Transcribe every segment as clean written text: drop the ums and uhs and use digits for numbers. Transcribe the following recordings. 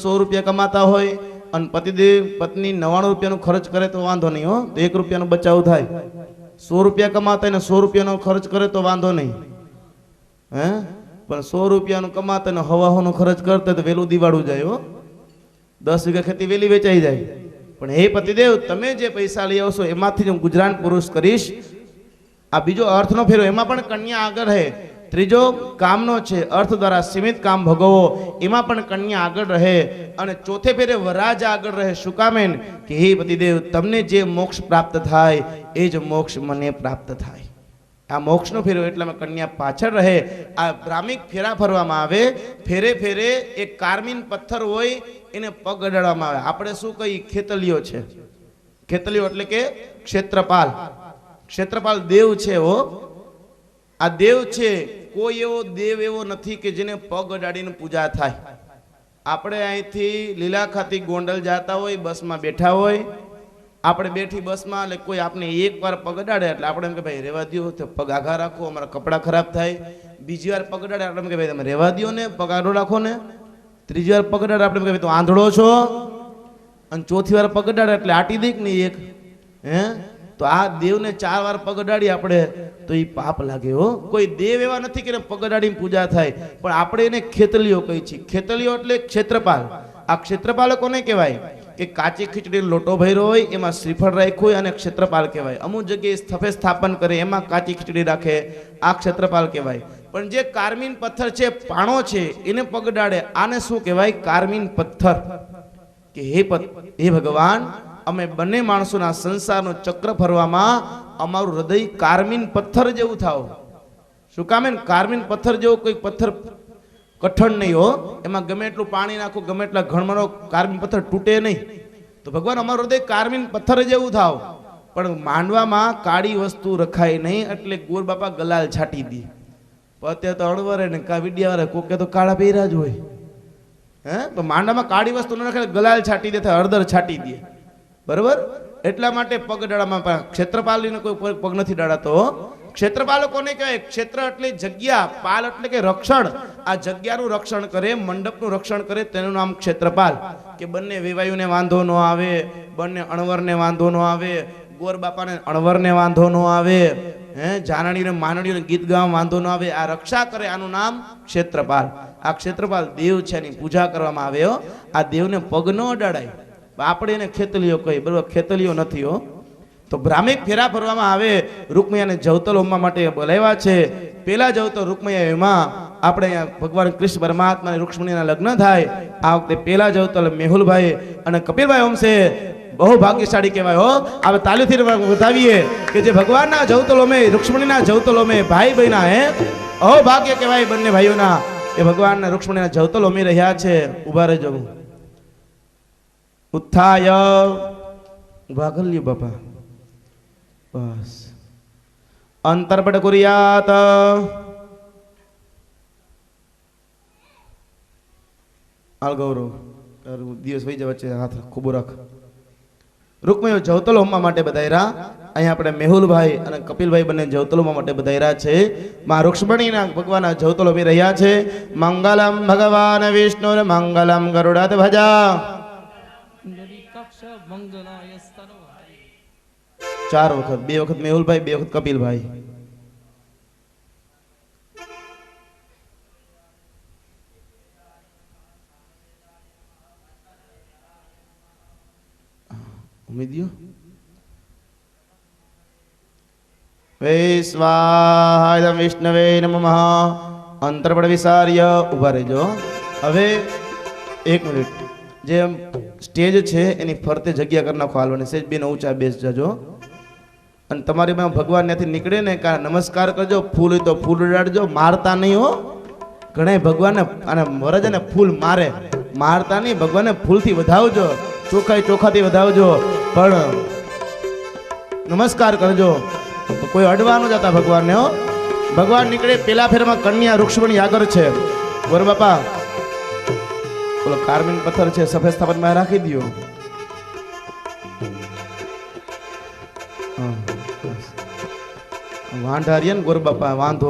100 રૂપિયા કમાતા હોય અને પતિદેવ પત્ની 99 રૂપિયાનો ખર્ચ કરે તો વાંધો નહીં હો, તો 1 રૂપિયાનો બચાવ થાય. 100 રૂપિયા કમાતા હોય ને 100 રૂપિયાનો ખર્ચ કરે તો વાંધો નહીં, હે? પણ 100 રૂપિયાનું કમાતા ને હવાનો ખર્ચ કરતા તો વેલું દિવાળું જાય હો, 10 વીઘા ખેતી વેલી વેચાઈ જાય. પણ હે પતિદેવ, તમે જે પૈસા લઈ આવશો એમાંથી હું ગુજરાન પુરુષ કરીશ. આ બીજો અર્થનો ફેરો, એમાં પણ કન્યા આગળ રહે. ત્રીજો કામનો છે, અર્થ દ્વારા સીમિત કામ ભોગવો, એમાં પણ કન્યા આગળ રહે. અને ચોથે ફેરે વરાજ આગળ રહે. શું કામેન કે હે પતિદેવ, તમને જે મોક્ષ પ્રાપ્ત થાય એ જ મોક્ષ મને પ્રાપ્ત થાય. આ મોક્ષનો ફેરો એટલામાં કન્યા પાછળ રહે. આ બ્રાહ્મિક ફેરા ફરવામાં આવે. ફેરે ફેરે એક કાર્મીન પથ્થર હોય એને પગ અડાડવામાં આવે. આપણે શું કહીએ, ખેતલીઓ છે. ખેતલીઓ એટલે કે ક્ષેત્રપાલ. ક્ષેત્રપાલ દેવ છે હો. આ દેવ છે. કોઈ એવો દેવ એવો નથી કે જેને પગ અડાડીને પૂજા થાય. આપણે અહીંથી લીલાખાથી ગોંડલ જતા હોય, બસમાં બેઠા હોય, આપણે બેઠી બસમાં એટલે કોઈ આપણે એકવાર પગ અડાડે એટલે આપણે એમ કે ભાઈ રહેવા દો, તો પગ આઘા રાખો, અમારા કપડાં ખરાબ થાય. બીજી વાર પગ અડાડે આપણે એમ કે ભાઈ તમે રહેવા દો ને, પગ આડો રાખો ને. ત્રીજી વાર પગ અડાડે આપણે એમ કે ભાઈ તું આંધળો છો. અને ચોથી વાર પગ અડાડે એટલે આટી દે કે નહીં એક, હે? તો આ દેવને 4 વાર પગ અડાડી આપણે તો એ પાપ લાગે હો. કોઈ દેવ એવા નથી કે પગ અડાડીને પૂજા થાય, પણ આપણે એને ખેતલીઓ કહી છીએ. ખેતલીઓ એટલે ક્ષેત્રપાલ. આ ક્ષેત્રપાલ કોને કહેવાય કે કાચી ખીચડી લોટો ભર્યો હોય એમાં શ્રીફળ રાખ્યું હોય અને ક્ષેત્રપાલ કહેવાય. અમુક જગ્યાએ સફેદ સ્થાપન કરે એમાં કાચી ખીચડી રાખે, આ ક્ષેત્રપાલ કહેવાય. પણ જે કાર્મીન પથ્થર છે, પાણો છે, એને પગ અડાડે, આને શું કહેવાય? કાર્મીન પથ્થર. કે હે ભગવાન, અમે બંને માણસોના સંસારનો ચક્ર ફરવામાં અમારું હૃદય કાર્મીન પથ્થર જેવું થાવ. શું કામ? કાર્મીન પથ્થર જેવો કોઈ પથ્થર કઠણ નહીં હો. એમાં ગમે એટલું પાણી નાખો, ગમે એટલા ઘણમરો, કાર્મીન પથ્થર તૂટે નહીં. તો ભગવાન અમારું હૃદય કાર્મીન પથ્થર જેવું થાવ. પણ માંડવામાં કાળી વસ્તુ રખાય નહીં એટલે ગોર બાપા ગલાલ છાટી દે. અત્યારે તો અણવરે ને કા વિડિયા કોકે તો કાળા પહેર્યા જ હોય, હે? તો માંડવામાં કાળી વસ્તુ ન રખાય, ગલાલ છાટી દે, હળદર છાટી દે. બરોબર? એટલા માટે પગ ડાળામાં ક્ષેત્રપાલીને કોઈ પગ નથી ડાળાતો. ક્ષેત્રપાલ કોને કહેવાય? ક્ષેત્ર એટલે જગ્યા, પાલ એટલે કે રક્ષણ. આ જગ્યાનું રક્ષણ કરે, મંડપનું રક્ષણ કરે, તેનું નામ ક્ષેત્રપાલ. કે બંને વેવાયુને વાંધો ન આવે, બંને અણવરને વાંધો ન આવે, ગોર બાપાને અણવરને વાંધો ન આવે, હે? જાનણીને માનણીને ગીત ગાવા વાંધો ન આવે. આ રક્ષા કરે, આનું નામ ક્ષેત્રપાલ. આ ક્ષેત્રપાલ દેવ છે, એની પૂજા કરવામાં આવે. આ દેવને પગ ન અડાડાય. આપણે એને ખેતલીઓ કહી, બરોબર? ખેતલીઓ નથી હો. તો બ્રાહ્મિક ફેરા ફરવામાં આવે. રૂકમૈયાને જવતલ હોમવા માટે બોલાવ્યા છે. પેલા જવતલ રૂકમૈયા એમાં આપણે અહીંયા ભગવાન કૃષ્ણ પરમાત્મા અને રૂક્ષ્મણીના લગ્ન થાય. આ વખતે પેલા જવતલ મેહુલભાઈ અને કપિલભાઈ હોમશે. બહુ ભાગ્યશાળી કહેવાય હો. આપણે તાલીથી વધાવીએ કે જે ભગવાનના જવતલો મેં, રૂક્ષ્મણીના જવતલો મેં, ભાઈ બહેના, હે? અહો ભાગ્ય કહેવાય બંને ભાઈઓના એ ભગવાનના રૂક્ષ્મણીના જવતલો મેં રહ્યા છે. ઉભા રહેજો. ઉત્થાય ઉભા કરી લ્યો બાપા. બસ. અંતર્પટ કુર્યાત. હાલ ગૌરવ દિવસ વહી જાય વચ્ચે હાથ ખૂબ રાખ. રૂકમયો જવતલ હોમવા માટે બધાયરા. અહીંયા આપણે મેહુલભાઈ અને કપિલભાઈ બંને જવતલ હોમવા માટે બધાયરા છે. માં રૂક્ષ્મણીના ભગવાનના જવતલ હોમી રહ્યા છે. મંગલમ ભગવાન વિષ્ણુ મંગલમ ગરુડત ભજા. 4 વખત, 2 વખત મેહુલભાઈ, 2 વખત કપિલભાઈ. ઉમેદિયો સ્વાહાય વિષ્ણવે નમઃ. અંતર્પટ વિસાર્ય. ઉભા રહેજો. હવે 1 મિનિટ. જે સ્ટેજ છે એની ફરતે જગ્યા કરી નાખો. હાલવાની સેજ બેન ઊંચા બેસ જજો. અને તમારી માં ભગવાન ત્યાંથી નીકળે ને કા નમસ્કાર કરજો. ફૂલ હોય તો ફૂલ ઉડાડજો, મારતા નહીં હો. ઘણા ભગવાનને અને વરજને ફૂલ મારે, મારતા નહીં. ભગવાનને ફૂલથી વધાવજો, ચોખાથી વધાવજો, પણ નમસ્કાર કરજો. કોઈ અડવા ન જતા ભગવાનને હો. ભગવાન નીકળે પેલા ફેરમાં કન્યા રૂક્ષ્મણી આગળ છે. ગોર બાપા બોલો, કાર્મીન પથ્થર છે, સફેદ સ્થાપનમાં રાખી દો. વાંઢારીએ ને ગોર બાપા વાંધો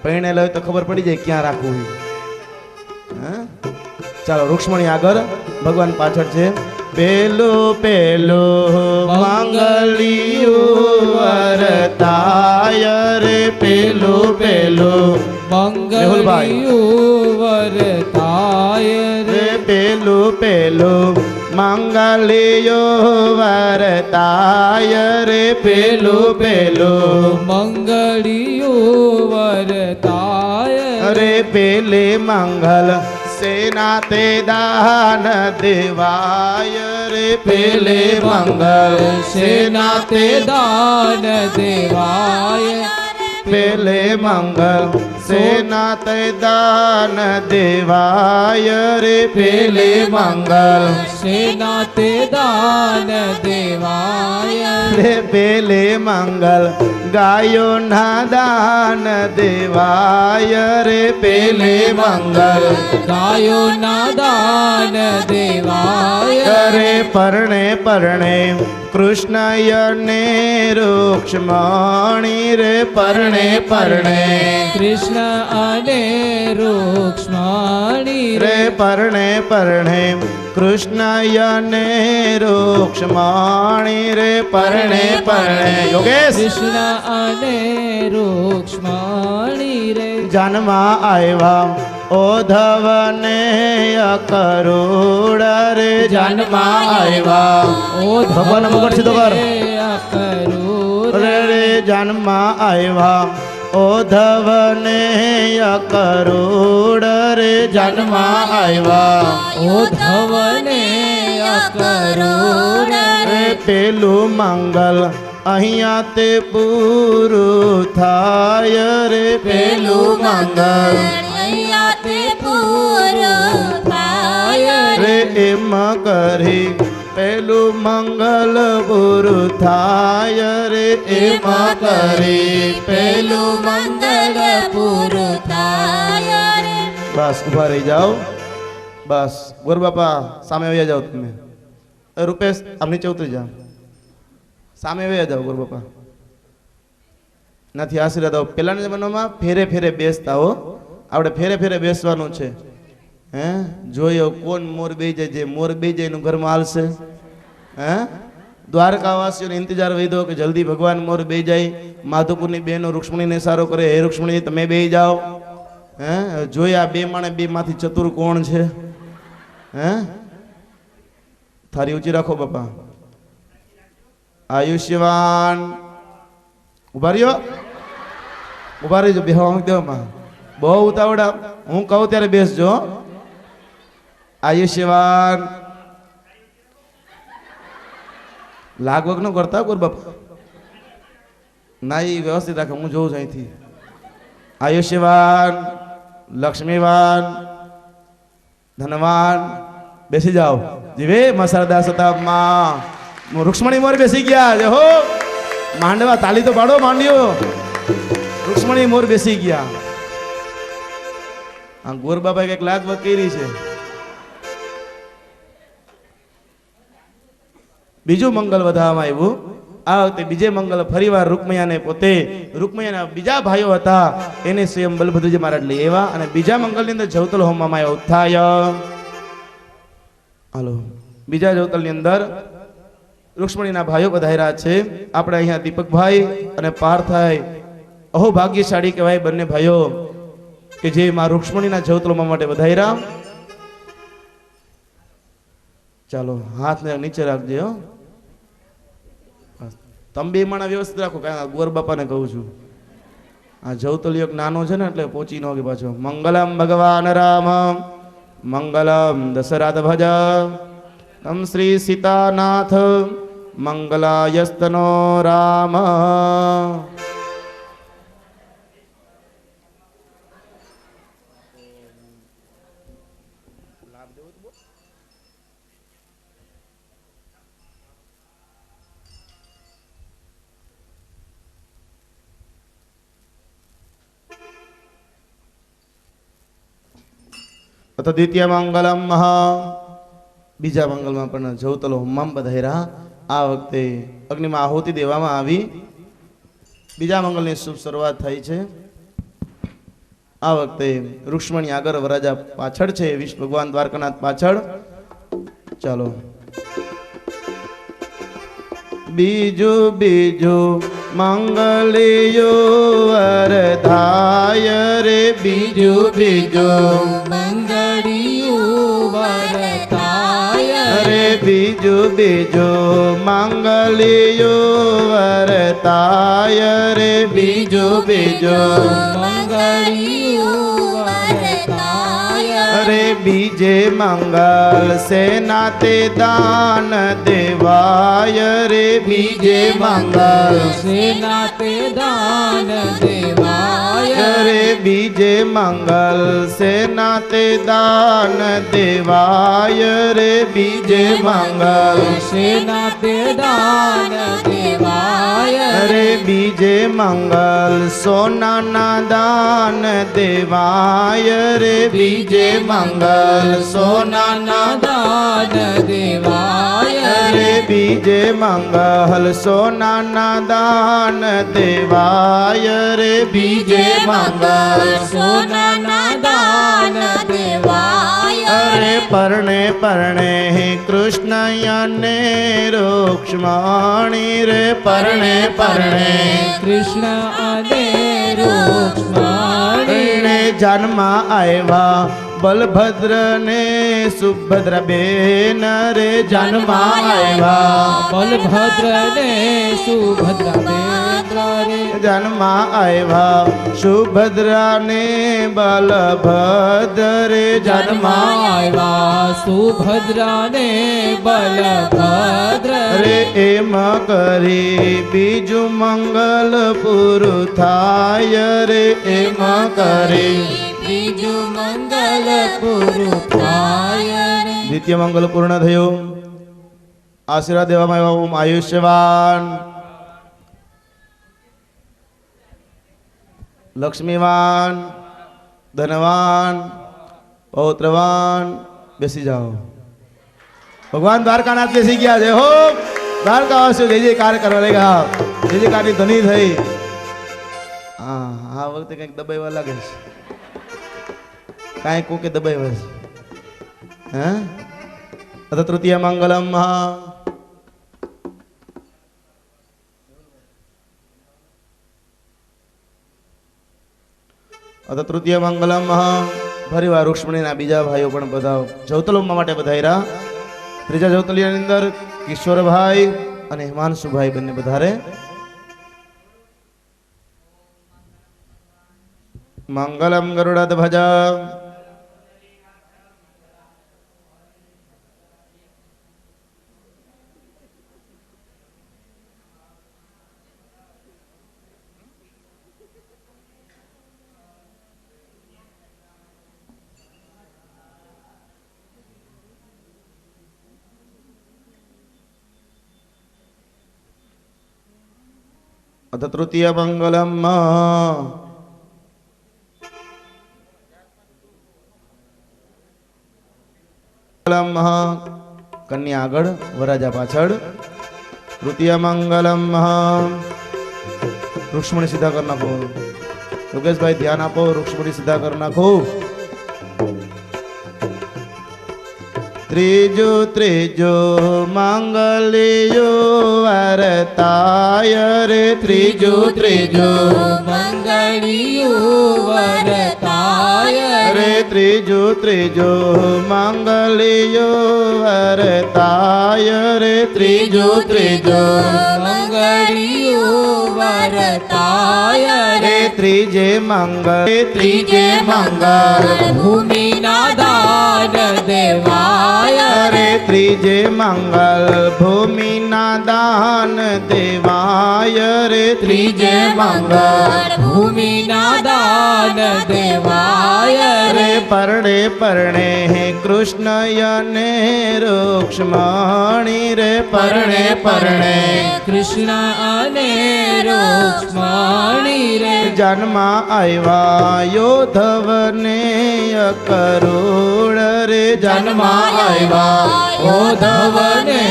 પૈણે લે તો ખબર પડી જાય ક્યાં રાખવું. ચાલો રૂક્ષ્મણી આગળ, ભગવાન પાછળ છે. પેલું પેલું મંગલિયું વરતાય રે, પેલું પેલું મંગલિયું વરતાય રે, પેલું પેલું મંગલિયું વરતાય રે, પેલું પેલું મંગલિયું વરતાય રે, પેલે મંગલ સેના તે દાન દેવાય રે, પેલે મંગલ સેના તે દાન દેવાય, પેલે મંગલ સેના તે દાન દેવાય રે, પેલે મંગલ સેના તે દાન દેવાય રે, પેલે મંગલ ગાયો ના દાન દેવાય રે, પેલે મંગલ ગાયો ના દાન દેવાય રે, પરણે પરણે કૃષ્ણયને રૂક્ષ્મણી રે, પરણે પરણે કૃષ્ણ અને રૂક્ષ્મણી રે, પરણે પરણે કૃષ્ણયને રૂક્ષ્મણી રે, પરણે પરણે યોગેશ કૃષ્ણ અને રૂક્ષ્મણી રે, જન્મા આવ્યા ઓધવને અકરુડ રે, જન્મા આવ્યા ભગવાન મુગટ સીધો કર રે, રે જન્મા આવ્યા ઓધવને અકરુડ રે, જન્મા આવ્યા ઓધવને અકરુણ રે, પેલું મંગલ અહીંયા તે પૂરું થાય રે, પેલું મંગલ અહીંયા તે પૂરું થાય રે, એમ કરી પેલું મંગલ પૂરું થાય રે, એમ કરી પેલું મંગળ પૂરું થાય રે. બસ ઉભા રહી જાઓ, બસ ગોર બાપા સામે આવ્યા જાઓ તમે. રૂપેશ આમ નીચે ઉતરી જાઓ, સામે આવ્યા જાઓ ગોર બાપા. નથી આશીર્વાદ આવો. પહેલાના જમાનામાં ફેરે ફેરે બેસતા હો, આપણે ફેરે ફેરે બેસવાનું છે. હે જોયો કોણ મોર બે જાય, જે મોર બે જાય એનું ઘરમાં હાલશે. હે દ્વારકાવાસીઓને ઇંતજાર વહીદો કે જલ્દી ભગવાન મોર બે જાય, માધુપુરની બહેનો રૂક્ષ્મણીને સારો કરે. હે રૂક્ષ્મણી તમે બે જાઓ. હે જોયા બે માણે બે માંથી ચતુર કોણ છે. હે થારી ઊંચી રાખો બાપા. આયુષ્યવાન ઉભા રહ્યો, ઉભા રહીજો, બેહવા દેવામાં બહુ ઉતાવળા. હું કહું ત્યારે બેસજો. આયુષ્યવાન લાગવગ ન કરતા કોર બાપા, ના એ વ્યવસ્થિત રાખે, હું જોઉં છું અહીંથી. આયુષ્યવાન, લક્ષ્મીવાન, ધનવાન, બેસી જાઓ. જીવે મસારદા સતાબમાં રૂક્ષ્મણી મોર બેસી ગયા છે હો. માંડવા તાલી તો પાડો માંડ્યો. રૂક્ષ્મણી મોર બેસી ગયા. આ ગોર બાબા કઈક લાગવગ કરી છે. બીજું મંગલ વધારવામાં આવ્યું. આ વખતે બીજે મંગલ ફરીવાર રૂકમૈયાને પોતે, રૂકમૈયાના બીજા ભાઈઓ હતા એને સ્વયં બલભદ્રજી મહારાજ લઈ આવ્યા અને બીજા મંગલની અંદર જવતલ હોમવામાં આવ્યો. ઉત્થાય હાલો, બીજા જવતલની અંદર રૂક્ષ્મણીના ભાઈઓ પધાર્યા છે. આપણે અહીંયા દીપકભાઈ અને પાર્થભાઈ અહો ભાગ્યશાળી કહેવાય બંને ભાઈઓ કે જે માં રૂક્ષ્મણીના જવતલોમાં માટે પધાર્યા. ચાલો હાથને નીચે રાખજે હો. તમે બે માણા વ્યવસ્થિત રાખો, કારણ ગોર બાપાને કહું છું. આ જવતલિયો નાનો છે ને એટલે પહોંચી ન કે પાછો. મંગલમ ભગવાન રામ, મંગલમ દશરથ ભજ, તમ શ્રી સીતાનાથ મંગલાયસ્તનો રામ. તથા દ્વિતીય મંગલમ મહા, બીજા મંગલમાં પણ જવતલો હોમમાં પધાર્યા. આ વખતે અગ્નિમાં આહુતિ દેવામાં આવી. બીજા મંગલની શુભ શરૂઆત થઈ છે. આ વખતે રૂક્ષ્મણી આગળ વરરાજા પાછળ છે, વિષ્ણુ ભગવાન દ્વારકાનાથ પાછળ. ચાલો. બીજું બીજું મંગલિયો વરધાય રે, બીજું બીજું મંગળિયું વરતાય રે, બીજું બીજું મંગલિયો વરતાય રે, બીજું બીજું મંગળિયું વરતાય રે, બીજે મંગલ સેના તે દાન દેવાય રે, બીજે મંગલ સેના તે દાન દેવાય રે, બીજે મંગલ સેના તે દાન દેવાય રે, બીજે મંગલ સેના તે દાન દેવાય રે, બીજે મંગલ સોનાના દાન દેવાય રે, બીજે મંગલ સોનાના દાન દેવાય રે, બીજે મંગલ સોનાના દાન દેવાય રે, બીજે મંગલ સોનાના દાન દેવાય અરે પરણે પરણે કૃષ્ણ અને રૂક્ષ્મણી રે, પરણે પરણે કૃષ્ણ અને રૂક્ષ્મણી ને જન્મ આવ્યા બલભદ્ર ને સુભદ્રા બેન રે, જન્મ આવ્યા બલભદ્ર ને સુભદ્રા બેન રે જન્મ આવ્યા સુભદ્રા ને બલભદ્ર રે, જન્મ આવ્યા સુભદ્રા ને બલભદ્ર રે, એમ કરી બીજું મંગલ પૂરું થાય રે, એમ કરી બીજું મંગલ પૂરું થાય રે. દ્વિતીય મંગલ પૂર્ણ થયું. આશીર્વાદ દેવામાં આવ્યા. ઓમ આયુષ્યવાન લક્ષ્મીવાન ધનવાન પૌત્રવાન. બેસી જાઓ. ભગવાન દ્વારકાનાથ બેસી ગયા છે. હો દ્વારકાવાસીઓ જય જયકાર કરવા લાગ્યા. જય જયકારની ધ્વનિ થઈ. હા, આ વખતે કંઈક દબાઈવા લાગે છે. કાંઈ કોકે દબાઈવા છે. હે અથ તૃતીય મંગલમ અથ તૃતીય મંગલમ ફરીવાર રૂક્ષ્મણીના બીજા ભાઈઓ પણ બધા જવતલોમાં માટે બધાયરા. ત્રીજા જવતલિયાની અંદર કિશોરભાઈ અને હિમાંશુભાઈ બંને વધારે. મંગલમ ગરુડધ્વજ अथ तृतीय मंगलम कन्या आगळ वराजा पाछळ. तृतीय मंगलम रुक्ष्मणी सीधा कर नाखो. योगेश भाई ध्यान आपो. रुक्ष्मणी सीधा कर नाखो. त्रिजो त्रिजो मंगलियो वरताय रे, त्रिजो त्रिजो મંગળિયું વરતાય રે, ત્રીજો ત્રીજો મંગલિયો વરતાય રે, ત્રીજો ત્રીજો મંગળિયું વરતાય રે, ત્રીજે મંગલ ભૂમિના દાન દેવાય રે, ત્રીજે મંગલ ભૂમિના દાન દેવાય રે, ત્રીજે મંગલ ભૂમિના દાન દેવાય રે, પરણે પરણે કૃષ્ણ અને રૂક્ષ્મણી રે, પરણે પરણે કૃષ્ણ અને રૂક્ષ્મણી રે જન્મ આવ્યા યોધવને અકરુણ રે, જન્મ આવ્યા ઓધવને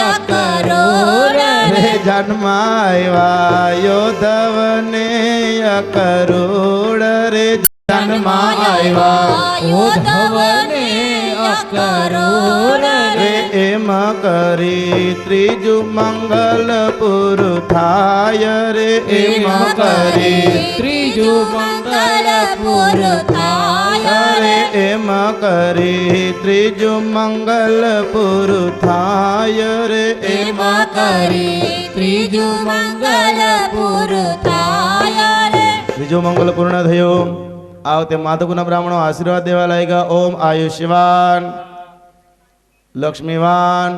અકરુણ રે, જન્મ આવ્યા યોધવને અકરુણ રે, તનમાં આવ્યા ઉદ્ધવને અકરોર રે એમ કરી ત્રીજું મંગલ પૂરું થાય રે એમ કરી ત્રીજું મંગલ પૂરું થાય રે એમ કરી ત્રીજું મંગલ પૂરું થાય રે એમ કરી ત્રીજું મંગલ પૂરું થાય રે ત્રીજો મંગલ પૂર્ણ થયો. આ વખતે માધવકુના બ્રાહ્મણો આશીર્વાદ દેવા લાગ્યા. ઓમ આયુષ્યવાન લક્ષ્મીવાન.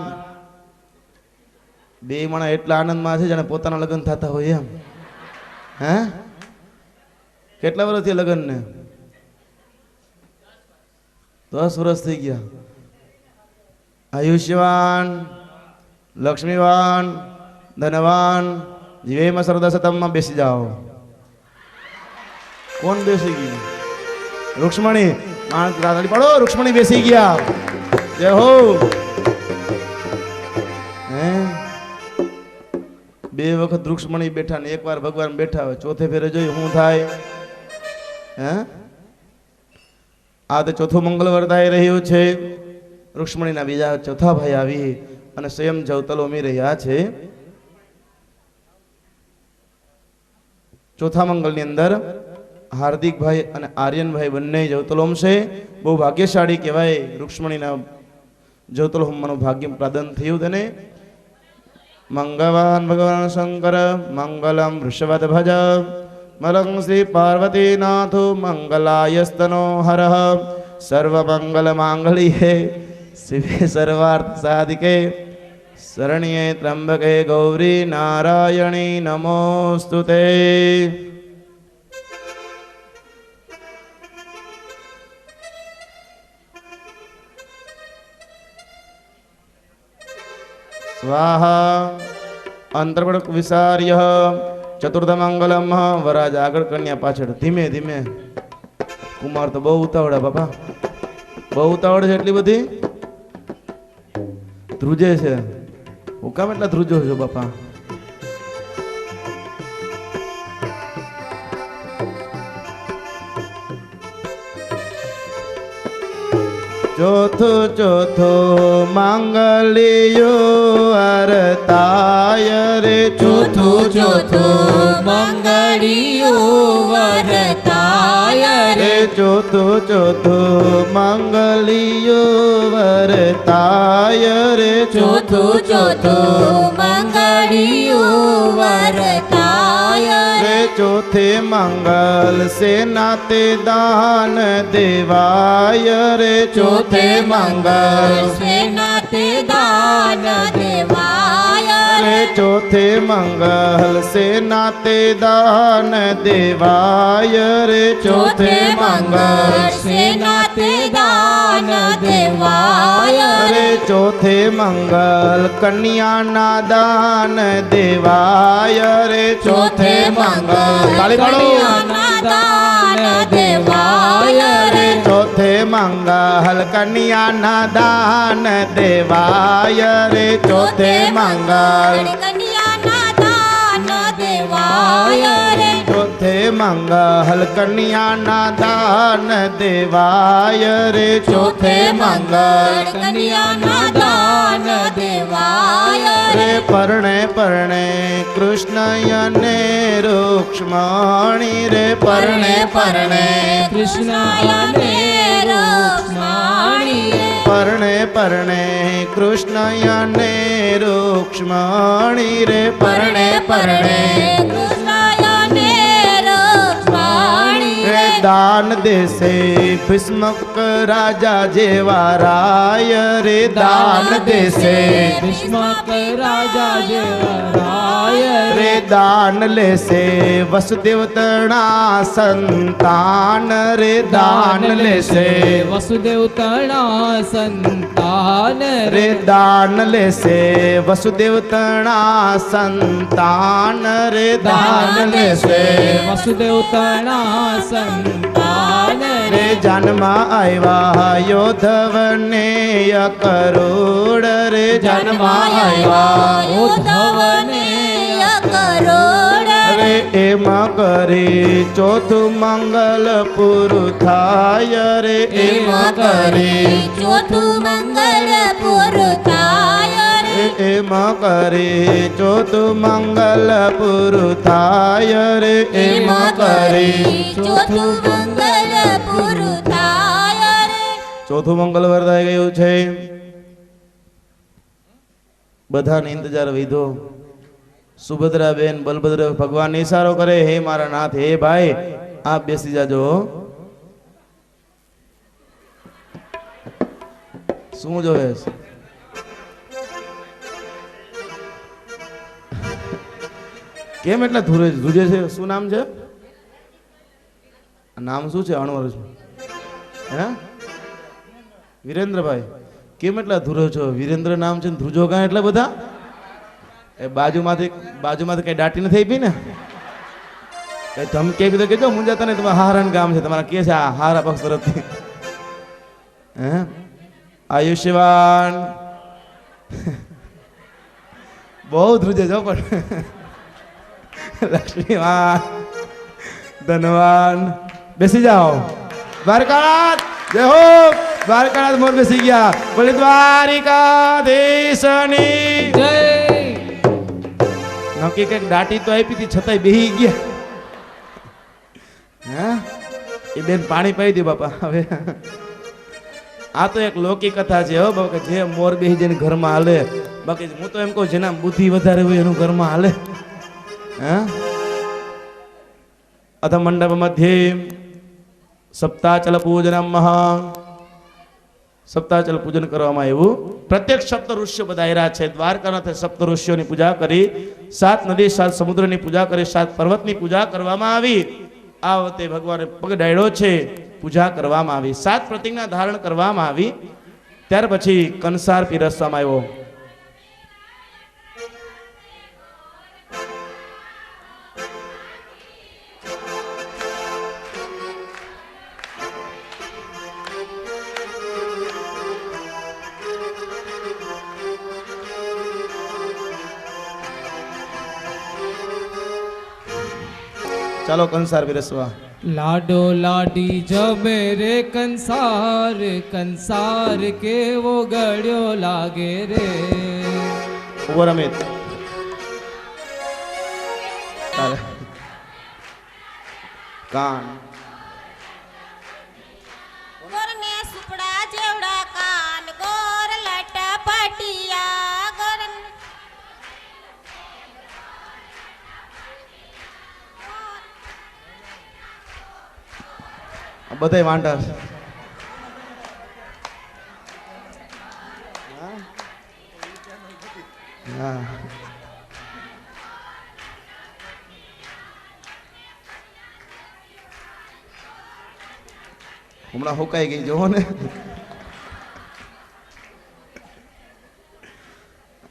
બે માણસ એટલા આનંદમાં છે જાણે પોતાના લગ્ન થતા હોય એમ. હે કેટલા વર્ષ થયા લગ્ન ને? 10 વર્ષ થઈ ગયા. આયુષ્યવાન લક્ષ્મીવાન ધનવાન જીવેમાં સરદા સતમમાં બેસી જાઓ. કોણ બેસી ગયું? રૂક્ષ્મણી. માણસ તાળી પાડો. રૂક્ષ્મણી બેસી ગયા. જય હો. હે બે વખત રૂક્ષ્મણી બેઠા ને એકવાર ભગવાન બેઠા હોય. ચોથે ફેરે જોઈ શું થાય? હે આ તો ચોથું મંગળ વર્તાઈ રહ્યું છે. રૂક્ષ્મણીના બીજા ચોથા ભાઈ આવી અને સ્વયં જવતલ ઉમી રહ્યા છે. ચોથા મંગળની અંદર હાર્દિકભાઈ અને આર્યનભાઈ બંને જવતલોમ છે. બહુ ભાગ્યશાળી કહેવાય. રૂક્ષ્મણીના જવતલ હોમવાનું ભાગ્ય પ્રાદન થયું. તેને મંગળવાન ભગવાન શંકર મંગલમ વૃષભધ્વજ મલંગ શ્રી પાર્વતીનાથો મંગલાયસ્તનો હરઃ સર્વમંગલ માંગલ્યે શિવે સર્વાર્થ સાધિકે શરણ્યે ત્રંબકે ગૌરી નારાયણી નમોસ્તુતે. સ્વાહા. અંતર્પણ વિસાર્ય ચતુર્થ મંગલમ. વરાજ આગળ કન્યા પાછળ. ધીમે ધીમે. કુમાર તો બહુ ઉતાવળા બાપા. બહુ ઉતાવળ છે. એટલી બધી ધ્રુજે છે. હું કામ એટલા ધ્રુજો છો બાપા? ચોથો ચોથો માંગલ્યો અરતાય રે. ચોથું ચોથું મંગળિયું વરતાય રે ચોથો ચોથો માંગલ્યો વરતાય રે. ચોથું ચોથું મંગળિયું વરતાય રે. ચોથે મંગલ સે નાતે દાન દેવાય રે. ચોથે મંગલ સેનાતે દાન દેવાય રે. ચોથે મંગલ સે નાતે દાન દેવાય રે. ચોથે મંગળ સેનાતે દાન દેવાય રે. ચોથે મંગલ કન્યાના દાન દેવાય રે. ચોથે મંગળ તાળી પાડો. કન્યાના દાન દેવાય રે. ચોથે મંગલ કન્યાના દાન દેવાય રે. ચોથે મંગલ કન્યાના દાન દેવાય રે. ચોથે મંગલ કન્યાના દાન દેવાય રે. ચોથે મંગળ કન્યાના દાન દેવાય રે. પરણે પરણે કૃષ્ણ અને રૂક્ષ્મણી રે. પરણે પરણે કૃષ્ણ અને રૂક્ષ્મણી પરણે પરણે કૃષ્ણ અને રૂક્ષ્મણી રે. પરણે પરણે કૃષ્ણયને રૂક્ષ્મણી રે. દાન દેશે ભીષ્મક રાજા જેવા રાય રે. દાન દેશે ભીષ્મક રાજા જેવરાય રે. દાન લેશે વસુદેવ તણા સંતાન રે. દાન લેશે વસુદેવ તણા સંતાન રે. દાન લેશે વસુદેવ તણા સંતાન રે. દાન લેશે વસુદેવ તણા સંતાન રે. જન્મમાં આવ્યા યોધવને અકરોડ રે. જન્મમાં આવ્યા ઉદ્ધવને કરોડ રે. એમાં કરી ચોથું મંગલ પૂરું થાય રે એમાં કરી ચોથું મંગળ પૂરું થાય રે એમાં કરી ચોથું મંગલ પૂરું થાય રે એમાં કરી ચોથું મંગળ પૂરું થાય રે ચોથું મંગલ વર્તાઈ ગયું છે. બધાને ઇંતજાર વિધો. સુભદ્રાબેન બલભદ્ર ભગવાન ઈશારો કરે, હે મારા નાથ, હે ભાઈ આપ બેસી જાજો. શું જોવે છે? કેમ એટલા ધ્રુજે છે? શું નામ છે? નામ શું છે? અણવર છે હે? વિરેન્દ્રભાઈ. કેમ એટલા ધ્રુજો છો? વિરેન્દ્ર નામ છે, ધ્રુજો કાં એટલા બધા? એ બાજુમાંથી કઈ દાટી નથી આપી ને? કઈ ધમકી આપી તો કેજો મુંજાતા નહીં. તમારા હારાન ગામ છે, તમારા કે છે આ હારા પક્ષ તરફથી. હે આયુષ્યવાન બહુ ધ્રુજે છો પણ લક્ષ્મીવાન ધનવાન. બેસી જાઓ. દ્વારકાનાથ જય હો. દ્વારકાનાથ મોર બેસી ગયા. બોલે દ્વારિકાધીશની જય. નક્કી કઈક દાટી તો આપી હતી છતાંય બેહી ગયા. હે એ બેન પાણી પાઈ દે બાપા. હવે આ તો એક લોકિક કથા છે હો બાપા, જે મોર બેહી જઈને ઘરમાં હાલે. બાકી હું તો એમ કહું જેના બુદ્ધિ વધારે હોય એનું ઘરમાં હાલે. હે અથ મંડપ મધ્યે સપ્તાચલ પૂજનમ. સપ્તાચલ પૂજન કરવામાં આવ્યું. પ્રત્યેક સપ્ત ઋષિઓ બધાયરા છે. દ્વારકાનાથે સપ્ત ઋષિઓની પૂજા કરી, 7 નદી 7 સમુદ્રની પૂજા કરી, 7 પર્વતની પૂજા કરવામાં આવી. આ વખતે ભગવાને પગ ડાળ્યો છે, પૂજા કરવામાં આવી, 7 પ્રતિજ્ઞા ધારણ કરવામાં આવી. ત્યાર પછી કંસાર પીરસવામાં આવ્યો. ચાલો કંસાર પીરસવા. લાડો લાડી જમે રે કંસાર, કંસાર કેવો ગળ્યો લાગે રે. ઉપર અમિત ચાલે. કાન ગોરને સુપડા જેવડા કાન, ગોર લટપટિયા ગોર બધાય વાંઢા છે. હા હમણાં હુકાઈ ગઈ જોવો ને.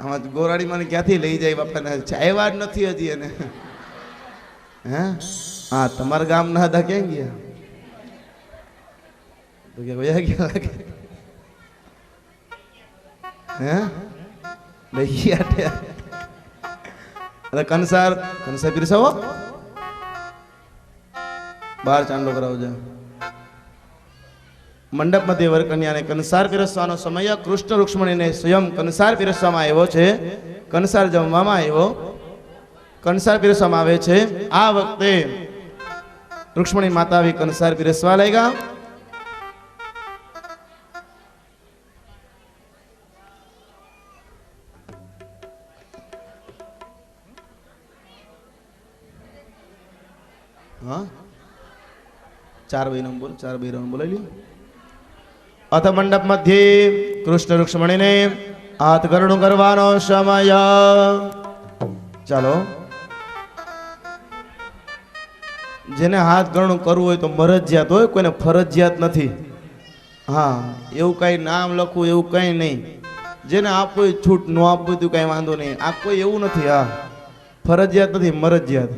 આમાં ગોરાડી મને ક્યાંથી લઈ જાય બાપાને? ચાયવા જ નથી હજી એને. હે હા તમારા ગામ ના હતા ક્યાં ગયા? તો કે વયા ગયા લાગે. હે લઈ ગયા. અરે કંસાર પીરસાવો. બહાર ચાંદલો કરાવજો. મંડપમાંથી વરકન્યાને કંસાર પીરસવાનો સમય. કૃષ્ણ રૂક્ષ્મણીને સ્વયં કંસાર પીરસવામાં આવ્યો છે. કંસાર જમવામાં આવ્યો, કંસાર પીરસવામાં આવે છે. આ વખતે રૂક્ષ્મણી માતા આવી કંસાર પીરસવા લાગ્યા. હા 4 બહેનો બોલ, 4 બહેનો બોલાવી લ્યો. અથ મંડપ મધ્યે કૃષ્ણ રૂક્ષ્મણીને હાથ ગરણું કરવાનો સમય. ચાલો જેને હાથ ગરણું કરવું હોય તો મરજિયાત હોય, કોઈને ફરજિયાત નથી. હા એવું કઈ નામ લખવું એવું કઈ નહીં. જેને આપવું હોય છૂટ, ન આપવું હોય તો કઈ વાંધો નહીં. આ કોઈ એવું નથી. હા ફરજિયાત નથી, મરજિયાત.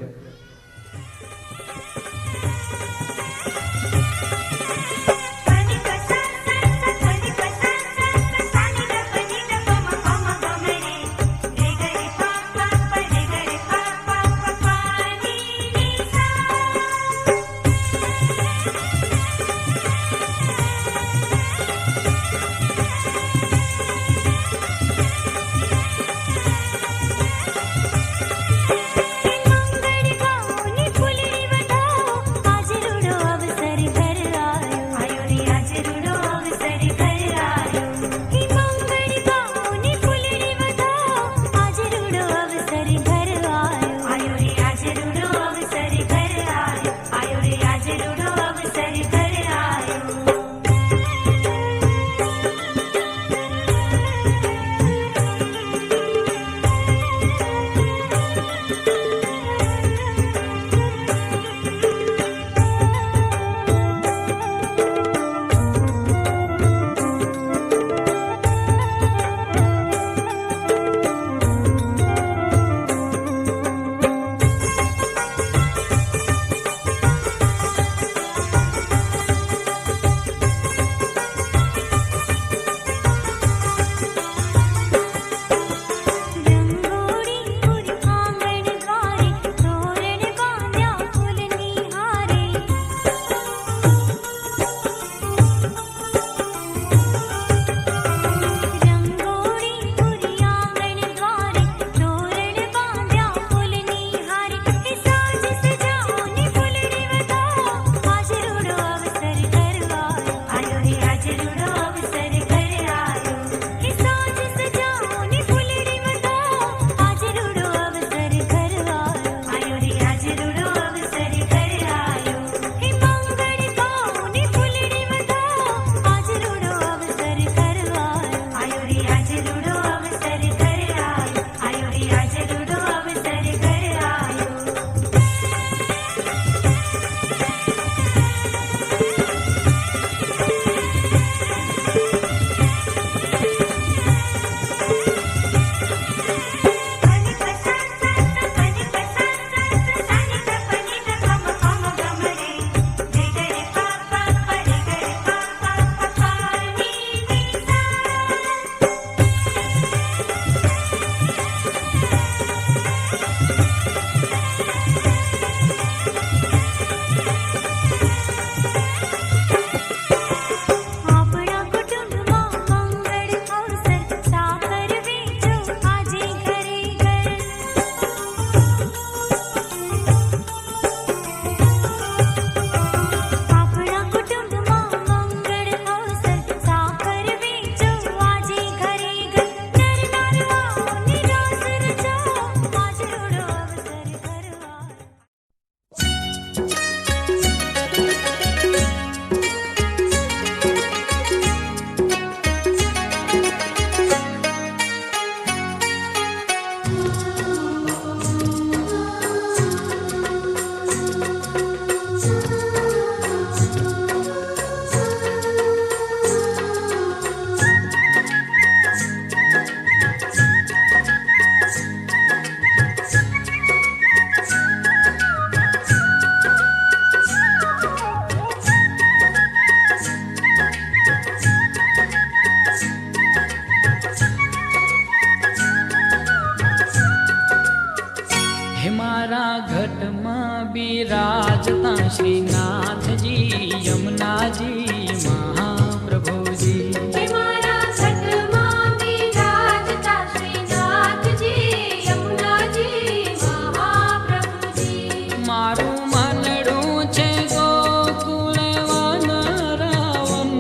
મારા ઘટમાં બિરાજતા શ્રીનાથજી યમુનાજી મહાપ્રભુજી. હે મારા ઘટમાં બિરાજતા શ્રીનાથજી યમુનાજી મહાપ્રભુજી. મારું મનડું છે ગોકુળ વનરાવન,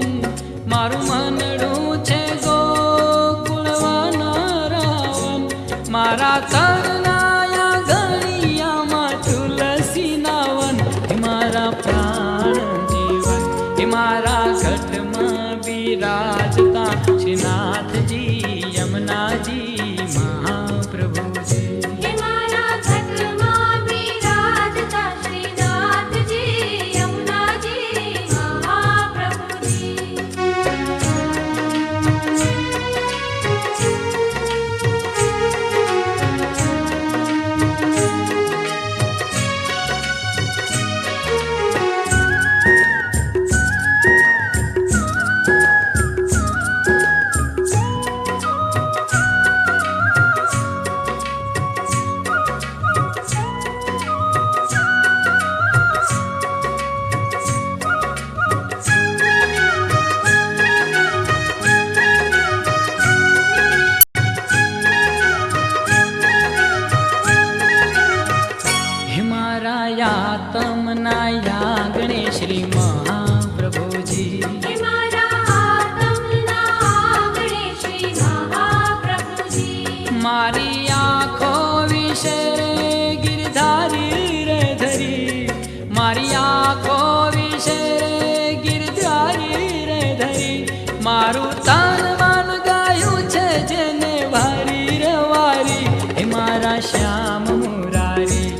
મારું મનડું છે ગોકુળ વનરાવન. મારા કરનાયા ગળિયામાં તુલસી નાવન. હે મારા પ્રાણ જીવન, હે મારા ઘટમાં બિરાજતા શ્રીનાથજી યમુનાજી મહાપ્રભુજી. હે મારા ઘટમાં બિરાજતા શ્રીનાથજી યમુનાજી મહાપ્રભુજી. હે મારા યાતમના યાગણે શ્રી મહાપ્રભુજી. હે મારા આતમના આંગણે શ્રી મહાપ્રભુજી. મારી આંખો વિશે ગિરધારી રે ધરી, મારી આંખો વિશે ગિરધારી રે ધરી. મારું તન મન ગાયું છે જેને વારી રે વારી. હે મારા શ્યામ મુરારી,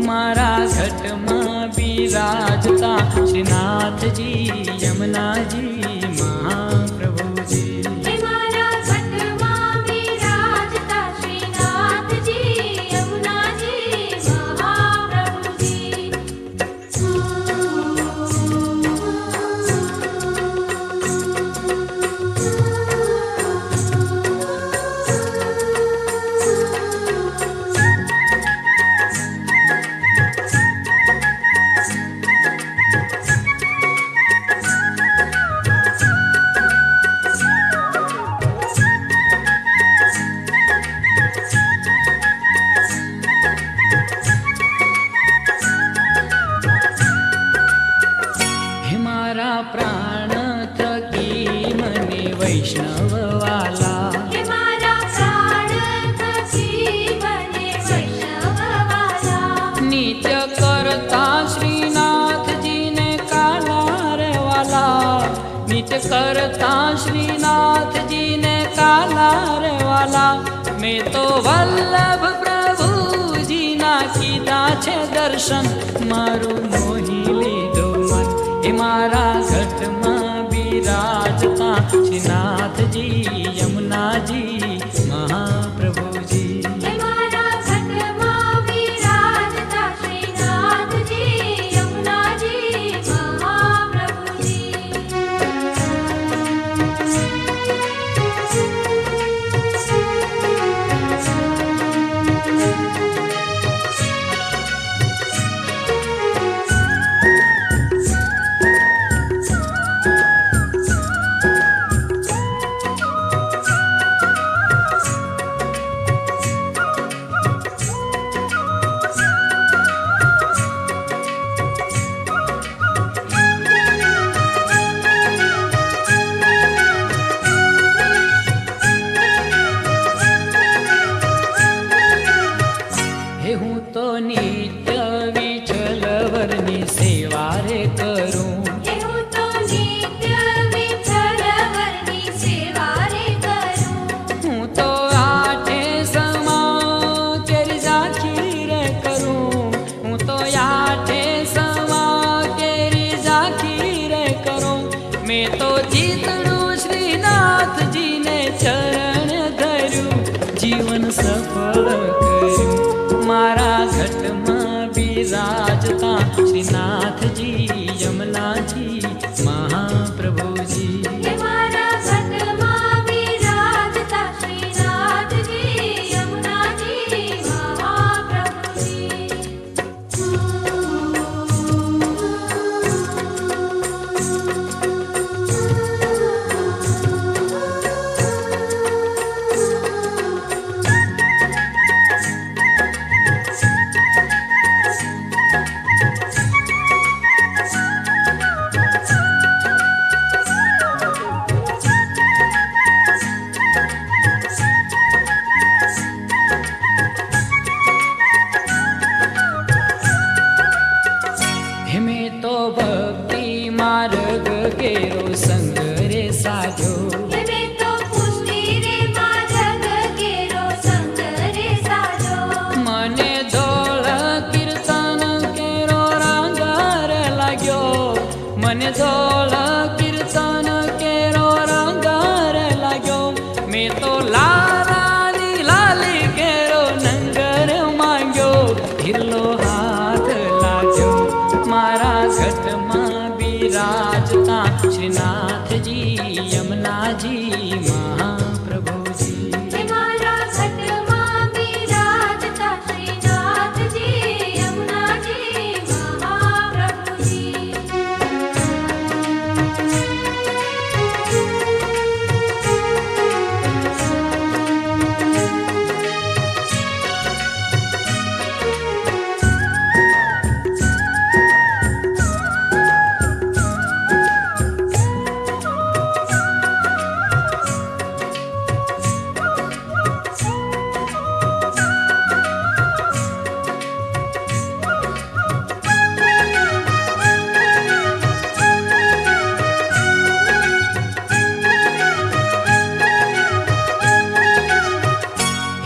મારા ઘટમાં બિરાજતા શ્રીનાથજી યમુનાજી મહાપ્રભુજી. હે મારા ઘટમાં બિરાજતા શ્રીનાથજી યમુનાજી મહાપ્રભુજી. હે મારા પ્રાણ થકી મને વૈષ્ણવ વાલા. હે મારા પ્રાણ થકી મને વૈષ્ણવવાલા. નિત્ય કરતા શ્રીનાથજીને કાલા રે વાલા. નિત્ય કરતા શ્રીનાથજીને કાલા રે વાલા. મેં તો વલ્લભ પ્રભુજીના કીધા છે દર્શન, મારું મોહી લીધો મન. હે મારા ઘટમાં બિરાજતા શ્રીનાથજી યમુનાજી મહાપ્રભુજી. હે મારા ઘટમાં બિરાજતા શ્રીનાથજી યમુનાજી મહાપ્રભુજી. હે હું તો નિત્ય વિઠ્ઠલવરની સેવા રે કરું. હે હું તો નિત્ય વિઠ્ઠલવરની સેવા રે કરું. હું તો આઠે સમા કેરી ઝાંખી રે કરું. હું તો આઠે સમા કેરી ઝાંખી રે કરું. મેં તો જીતડું શ્રીનાથજીને ચરણ ધર્યું, જીવન સફળ કર્યું. મારા ઘટમાં બિરાજતા શ્રીનાથજી યમુનાજી મહાપ્રભુજી. હે મારા ઘટમાં બિરાજતા શ્રીનાથજી યમુનાજી મહાપ્રભુજી. શ્રીનાથજી યમુનાજી મહાપ્રભુજી. હે મારા ઘટમાં બિરાજતા શ્રીનાથજી યમુનાજી મહાપ્રભુજી.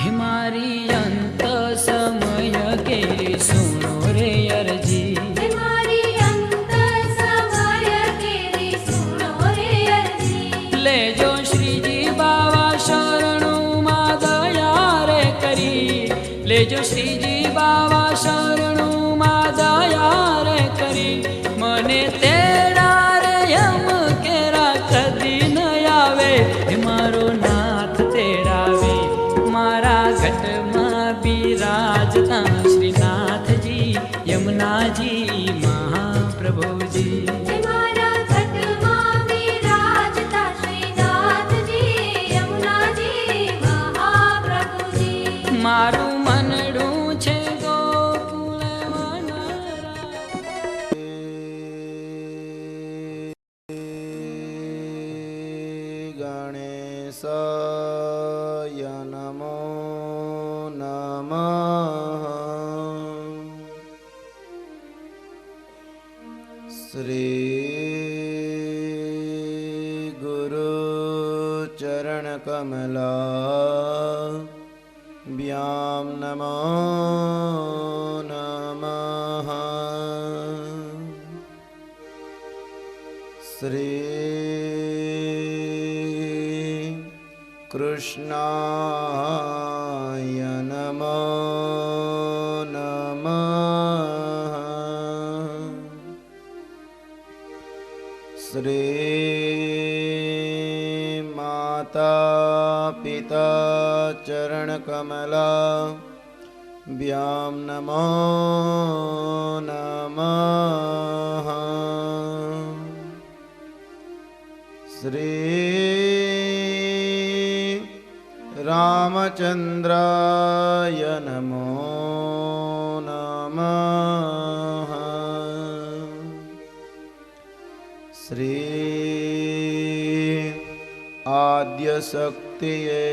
હે મારી અંત સમય કેરી સુનો રે અરજી. હે મારી અંત સમય કેરી સુનો રે અરજી. લેજો શ્રીજી બાવા શરણુમાં દયા રે કરી. લેજો શ્રીજી બાવા શરણુમાં દયા રે કરી. મને તેડા રે યમ કેરા કદી ન આવે. હે મારો નાથ તેડાવે મારા ઘટમાં બિરાજતા શ્રીનાથજી યમુનાજી મહાપ્રભુજી. હે મારા ઘટમાં બિરાજતા શ્રીનાથજી યમુનાજી મહાપ્રભુજી. મારું મનડું છે ગોકુળ વનરા. ગણેશાય નમો નમઃ. શ્રી ગુરુ ચરણ કમલા વ્યામ નમો નમઃ. શ્રી કૃષ્ણાય નમો નમઃ. શ્રી માતા પિતા ચરણ કમલા વ્યામ નમો નમઃ. શ્રી રામચંદ્રાય નમો નમઃ. શ્રી આદ્યશક્તિએ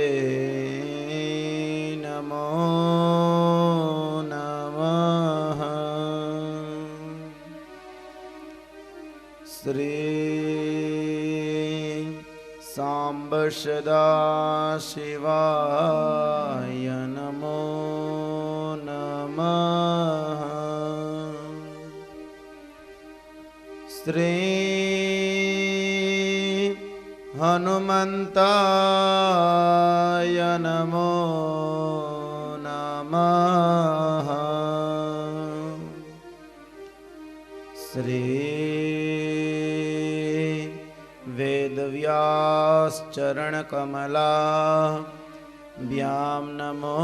નમો નમઃ. શ્રી સાંબ સદા શિવાય નમો નમઃ. શ્રી હનુમંતાય નમો નમઃ. શ્રી વેદવ્યાસ ચરણ કમલા વ્યામ નમો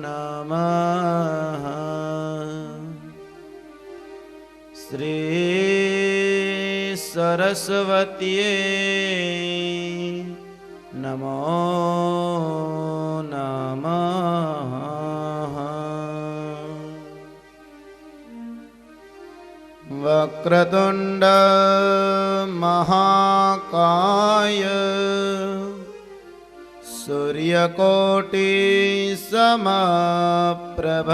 નમઃ. શ્રી સરસ્વતીએ નમો નમઃ. વક્રતુંડ મહાકાય સૂર્યકોટિ સમપ્રભ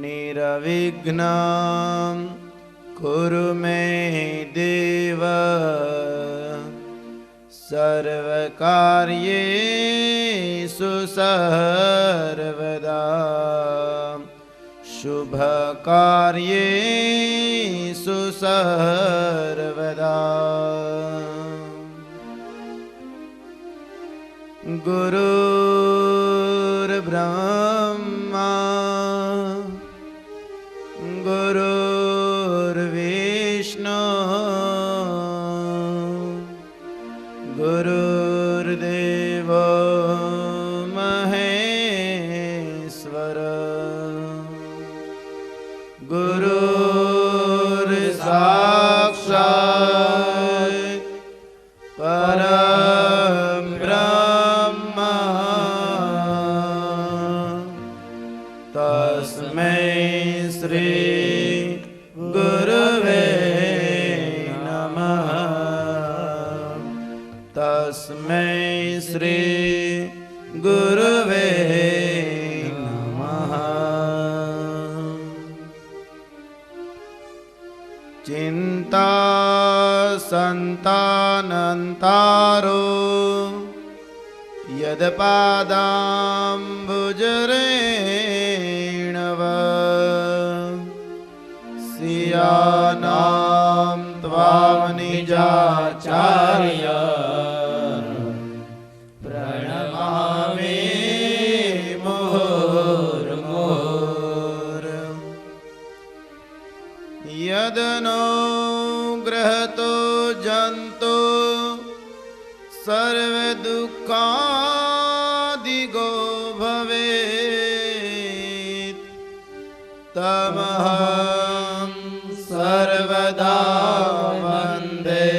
નિરવિઘ્ન કુરુ મે દેવ સર્વકાર્યેષુ સર્વદા શુભકાર્યેષુ સર્વદા. ગુરુર્બ્રહ્મા ગુરુર્વિષ્ણુ पर गुरुर्साक्षात् परम ब्रह्म तस्मै श्री गुरवे नमः तस्मै श्री गुरवे नमः चिंता संतानन्तारो यदपादाम्बुजरेणव सियानां त्वां निजाचार्य प्रणमामि मुहुर्मुहुर् यदनुग्रहतो जन्तो सर्वदुःखादिगो भवेत् तमहं सर्वदा वन्दे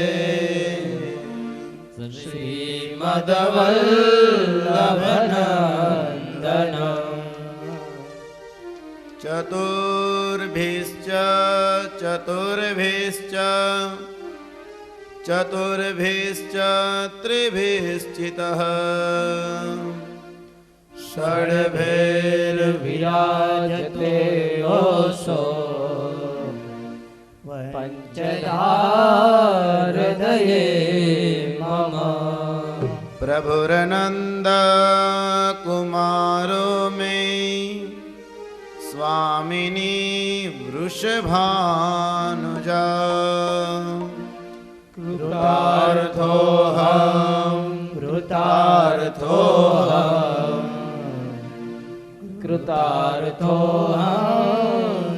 श्रीमद्वल्लभनन्दनम् चतुर्भिश्च त्रिभिश्चितः षड्भिर्विराजते ओषो पञ्चधारदये मम प्रभुरनन्द कुमारो मे स्वामिनी वृषभानुजा कृतार्थोऽहं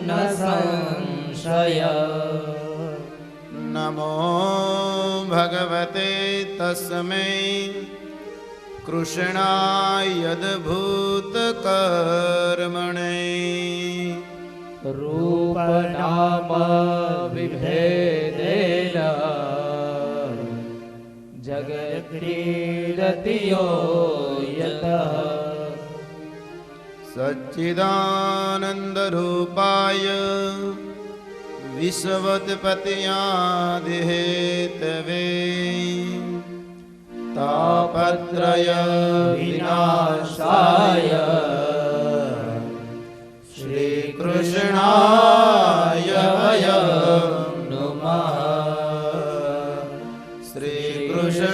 न संशय नमो भगवते तस्मै कृष्णाय यद्भूतकर्मणे रूपनाम विभेदेन जगत्क्रीडति यो यतः सच्चिदानन्दरूपाय विश्वोत्पत्त्यादिहेतवे तापत्रय विनाशाय श्रीकृष्णाय वयं नुमः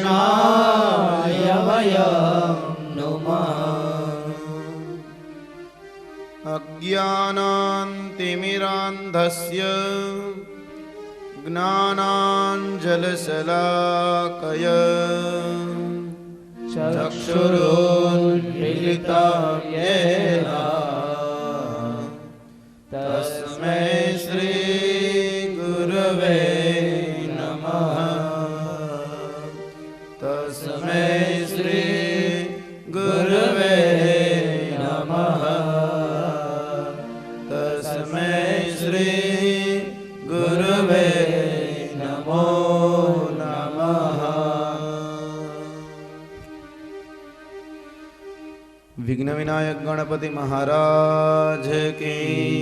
श्रीकृष्णाय वयं नुमः अज्ञानान्तिमिरान्धस्य ज्ञानाञ्जलशलाकय चक्षुरुन्मीलितं येन तस्मै श्री गुरवे नमः तस्मै श्री गुरवे नमः तस्मै श्री गुरवे नमो नमः। विघ्न विनायक गणपति महाराज की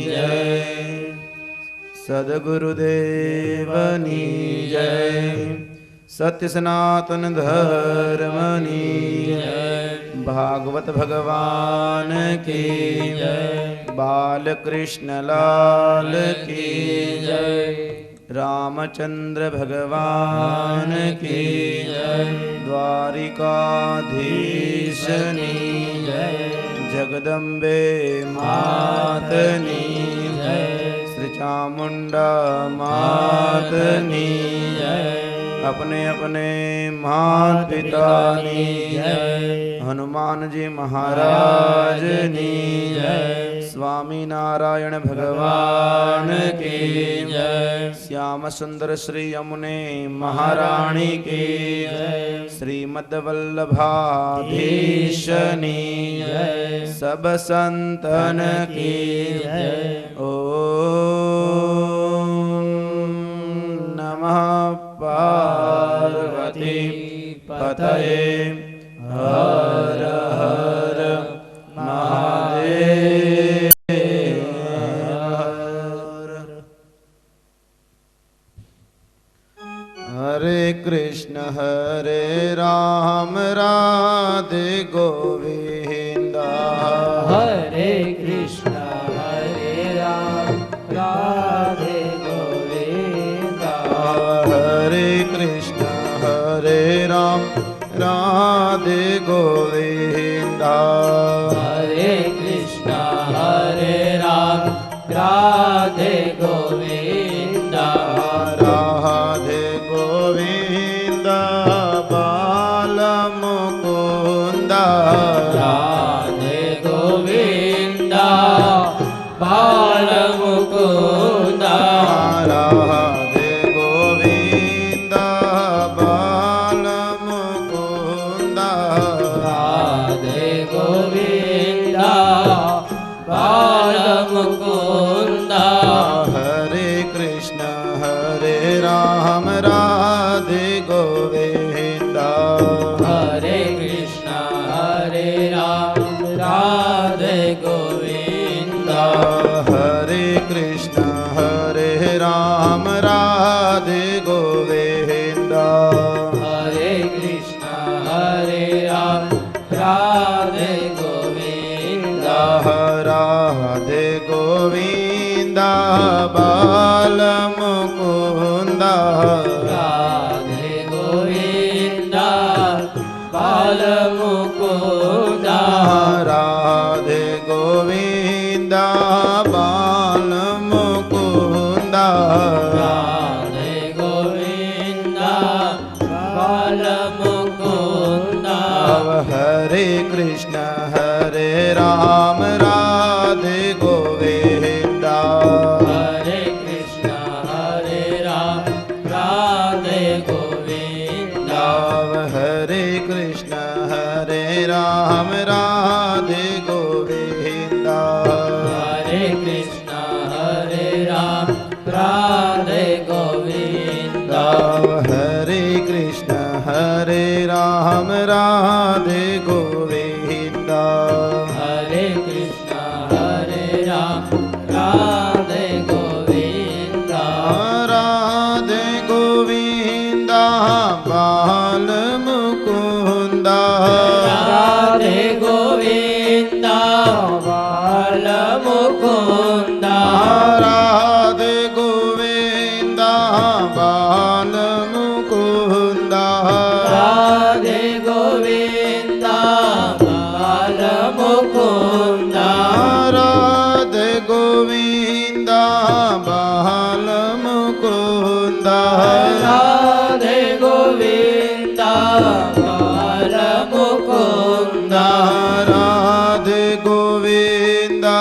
जय। सद्गुरुदेवनी जय। सत्य सनातन धर्मनी जय। भागवत भगवान की जय। बालकृष्ण लाल की जय। रामचंद्र भगवान की जय। द्वारिकाधीशनी जय। जगदम्बे मातनी जय। श्री चामुंडा मातनी जय। अपने अपने मात पितानी जय। हनुमान जी महाराज नी जय। स्वामीनारायण भगवान की जय। श्याम सुंदर श्री यमुने महाराणी की श्रीमद वल्लभाधीशनी सब संतन की ओम नमः पार्वती पतये हर हर महादेव। हरे कृष्ण हरे राम राधे गोविंदा हरे कृष्ण हरे राम राधे गोविंदा हरे कृष्ण हरे राम राधे गोविंदा हरे कृष्ण हरे राम राधे गोविंदा राधे गोविंदा बाल मुकुंदा राधे गोविंदा बाल मुकुंदा राधे गोविंदा बाल मुकुंदा राधे गोविंदा बाल मुकुंदा हरे कृष्ण हरे राम राधे गोविंदा हरे कृष्ण हरे राम राधे गोविंदा हरे कृष्ण हरे राम राधे गोविंदा हरे कृष्ण हरे राम राधे गोविंदा राधे गोविंदा बाल मुकुंदा राधे गोविंदा बाल मुकुंदा राधे गोविंदा बाल मुकुंदा राधे गोविंदा बाल मुकुंदा हरे कृष्ण हरे राम राधे गोविंदा हरे कृष्ण हरे राम राधे गोविंदा हरे कृष्ण हरे राम राधे गोविंदा हरे कृष्ण हरे राम राधे गोविंदा हरे कृष्ण हरे राम राधे गोविंदा हरे कृष्ण हरे राम राधे गोविंदा राधे गोविंदा बाल मुकुंदा राधे गोविंदा बाल मुकुंदा राधे गोविंदा बाल मुकुंदा राधे गोविंदा बाल मुकुंदा राधे गोविंदा बाल मुकुंदा राधे गोविंदा बाल मुकुंदा राधे गोविंदा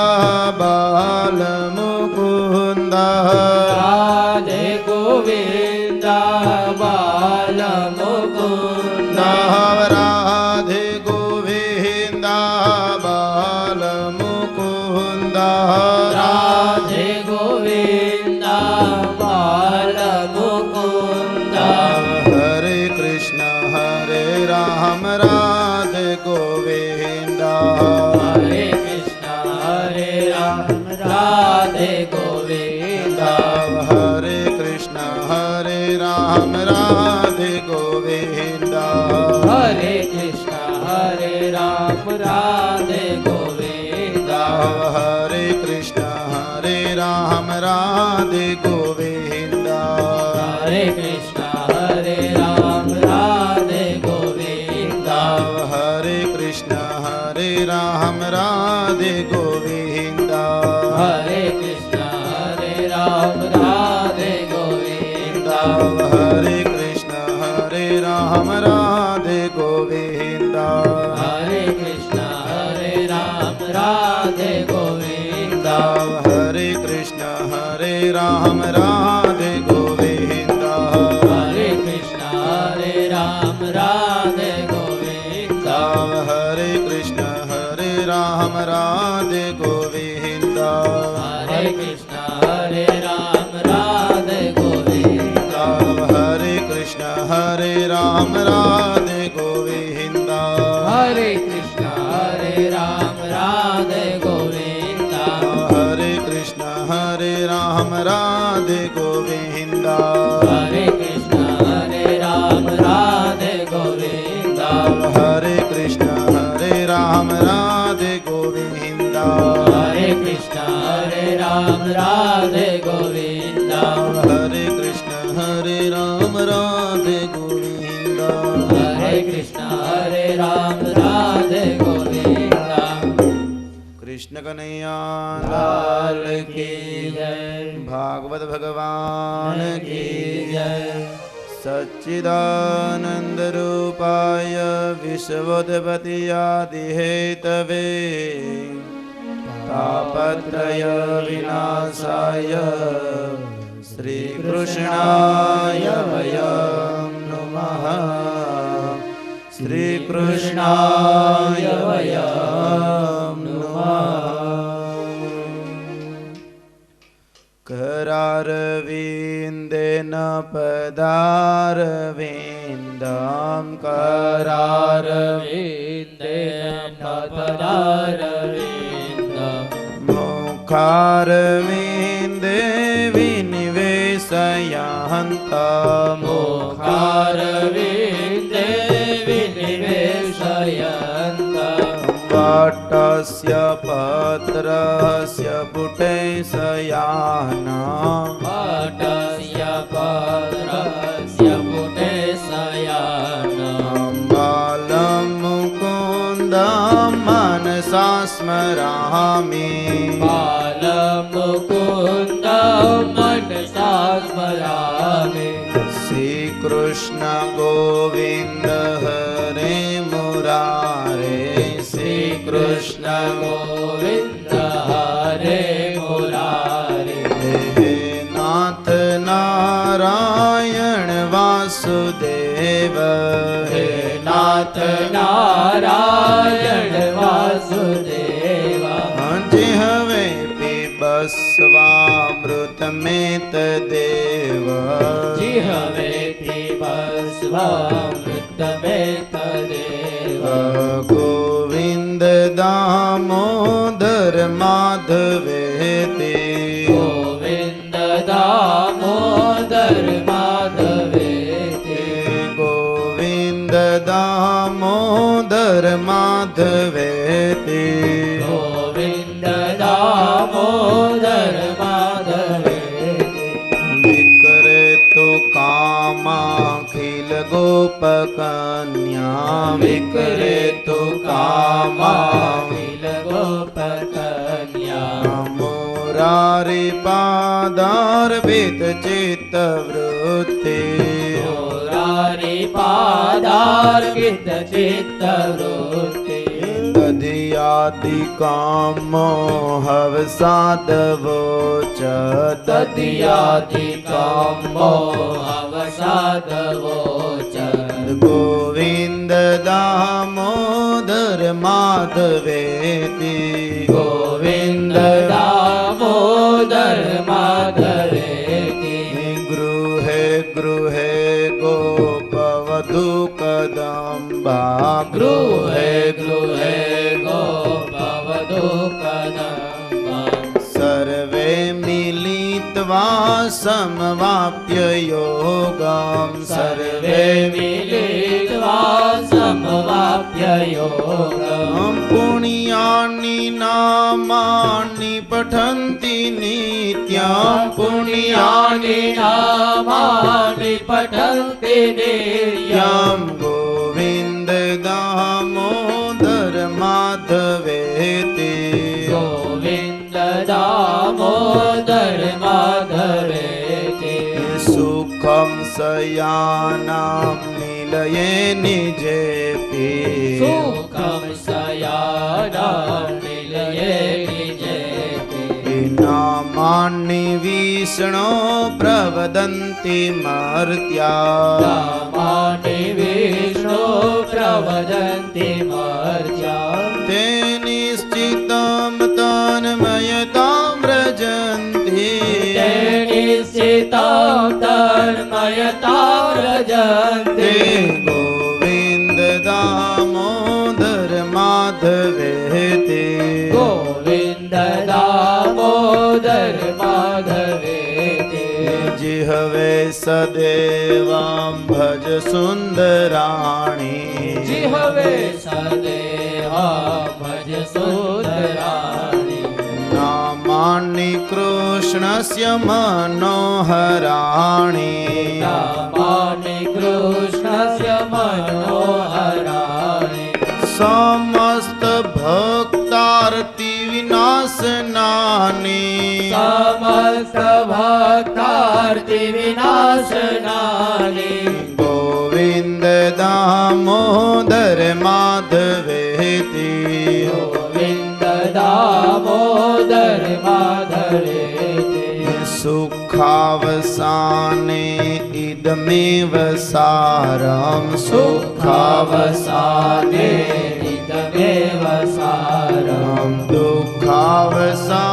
बाल मुकुंदा राधे गोविंदा बाल मुकुंदा राधे गोविंदा बाल मुकुंदा राधे गोविंदा बाल मुकुंदा हरे कृष्ण हरे राम राधे गोविंदा हरे कृष्ण हरे राम राधे गोविंदा हरे कृष्ण हरे राम राधे गोविंदा हरे कृष्ण हरे राम राधे गोविंदा हरे कृष्ण हरे राम राधे गोविंदा हरे कृष्ण हरे राम राधे गोविंदा हरे कृष्ण हरे राम राधे गोविंदा हरे कृष्ण हरे राम राधे गोविंदा हरे कृष्ण हरे राम राधे गोविंदा हरे कृष्ण हरे राम राधे गोविंदा રામ રાધે ગોવિંદ હરે કૃષ્ણ હરે રામ રાધે ગોવિંદ હરે કૃષ્ણ હરે રામ રાધે ગોવિંદ હરે કૃષ્ણ હરે રામ રાધે ગોવિંદ હરે કૃષ્ણ હરે રામ રાધે ગોવિંદ હરે કૃષ્ણ હરે રામ રાધે ગોવિંદ હરે કૃષ્ણ હરે રામ રાધે ગોવિંદ હરે કૃષ્ણ હરે રામ રાધે ગોવિંદ હરે કૃષ્ણ હરે રામ રાધે ગોવિંદ હરે કૃષ્ણ હરે રામ રાધે ગોવિંદ હરે કૃષ્ણ હરે રામ રાધે ગોવિંદ હરે કૃષ્ણ હરે રામ રાધે ગોવિંદ કૃષ્ણ કનૈયા લાલ કી જય ભાગવત ભગવાન કી જય સચ્ચિદાનંદ રૂપાય વિશ્વોત્પત્તિ હેતવે તાપત્રય વિનાશાય શ્રી કૃષ્ણાય વયમ નમઃ શ્રી કૃષ્ણાય વયમ करारविन्देन पदारविन्दं करारविन्देन पदारविन्द मुखारविन्दे विनिवेशयन्तं मुखारविन्दे विनिवेशयन्तम् वटस्य पत्रस्य पुटेशयानां वटस्य पत्रस्य पुटेशयानां बालं मुकुन्दं मनसा स्मरामि बालमुकुन्दं मनसा स्मरामि श्रीकृष्ण गोविन्द हरे मुरारे कृष्ण गोविन्द हरे मुरारे हे नाथ नारायण वासुदेव हे नाथ नारायण वासुदेव जिहवे पिबस्वामृतमेत देव जिहवे पिबस्वामृतमेत देव गोविन्द दामोदर माधवेति गोविन्द दामोदर माधवेति गोविन्द दामोदर माधवेति गोविन्द दामोदर माधवेति विक्रेतु कामाखिल गोपकन्या विक्रेतु कामाखिल गोपकन्या मुरारी पादार्पित चित्तवृत्ति मुरारी पादार्पित चित्तवृत्ति दधियादि कामो हवसादवोच तदियादि कामो अवसादवोच गोविन्द दामोदर माधवेति गोविन्द दामोदर माधवेति गृहे गृहे गोपवधू कदम्बा गृहे गृहे गोपवधू कदम्बा सर्वे मिलित्वा समवाप्य योगं सर्वे मिलित्वा समवाप्य योगम् पुण्यानि नामानि पठन्ति नित्यं पुण्यानि नामानि पठन्ति नित्यम् गोविन्द दामोदर माधवेति गोविन्द दामोदर माधवेति सुखं सयानां निलये निजेपि सुखं सयानां निलये निजेति नाम नामानि विष्णो प्रवदन्ति मर्त्या नामानि विष्णु प्रवदन्ति मर्त्या ते निश्चितं तन्मयतां व्रजन्ति ते निश्चितं तन्मयतां व्रजन्ति गोविन्द दामोदर माधवेति गोविन्द दामोदर माधवेति जिह्वे सदेवां भज सुन्दराणि जिह्वे सदेवा भज सुन्दराणि नामानि कृष्णस्य मनोहराणि नामानि कृष्णस्य मनोहराणि समस्त भक्तार्ति विनाशनानि समस्त भक्तार्ति विनाशनानि गोविन्द दामोदर माधवेति गोविन्द दामोदर माधवेति सुखावसाने इदमेव सारं सुखावसाने इदमेव सारम् दुःखावसाने